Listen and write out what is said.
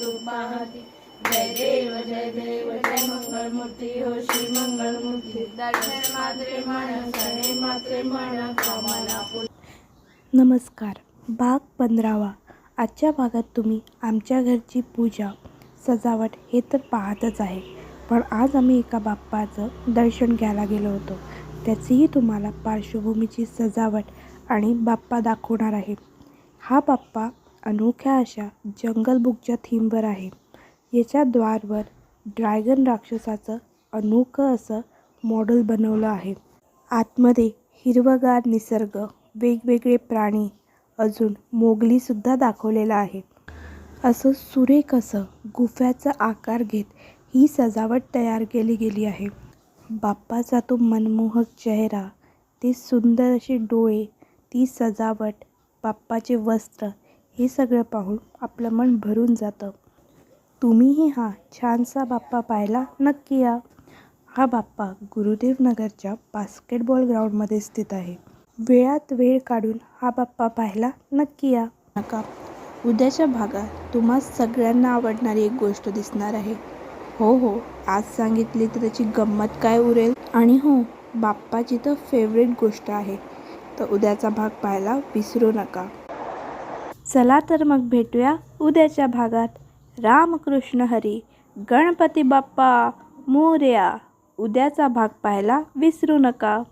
कौतुक पाहती। जय देव जय मंगलमूर्ती हो श्री मंगलमूर्ती। दर्शन मात्रे मन सणे मात्रे मन कामना पूर्ण। नमस्कार. भाग 15वा. आजच्या भागात तुम्ही आमच्या घरची पूजा सजावट हे तर पाहतच आहे, पण आज आम्ही एका बाप्पाचं दर्शन घ्यायला गेलो होतो. त्याचीही तुम्हाला पार्श्वभूमीची सजावट आणि बाप्पा दाखवणार आहे. हा बाप्पा अनोख्या अशा जंगल बुकच्या थीमवर आहे. याच्या द्वारवर ड्रॅगन राक्षसाचं अनोखं असं मॉडेल बनवलं आहे. आतमध्ये हिरवगार निसर्ग, वेगवेगळे प्राणी, अजून मोगलीसुद्धा दाखवलेला आहे. असं सुरेख असं गुफ्याचा आकार घेत ही सजावट तयार केली गेली आहे. बाप्पाचा तो मनमोहक चेहरा, ते सुंदर असे डोळे, ती सजावट, बाप्पाचे वस्त्र, हे सगळं पाहून आपलं मन भरून जातं. तुम्हीही हा छानसा बाप्पा पाहायला नक्की या. हा बाप्पा गुरुदेव नगरच्या बास्केटबॉल ग्राउंडमध्ये स्थित आहे. वेळात वेळ काढून हा बाप्पा पाहायला नक्की या. नका. उद्याच्या भागात तुम्हा सगळ्यांना आवडणारी एक गोष्ट दिसणार आहे. हो, आज सांगितली तर त्याची गंमत काय उरेल. आणि हो, बाप्पाची तर फेवरेट गोष्ट आहे. तर उद्याचा भाग पाहायला विसरू नका. चला तर मग भेटूया उद्याच्या भागात. रामकृष्ण हरी. गणपती बाप्पा मोरया. उद्याचा भाग पाहायला विसरू नका.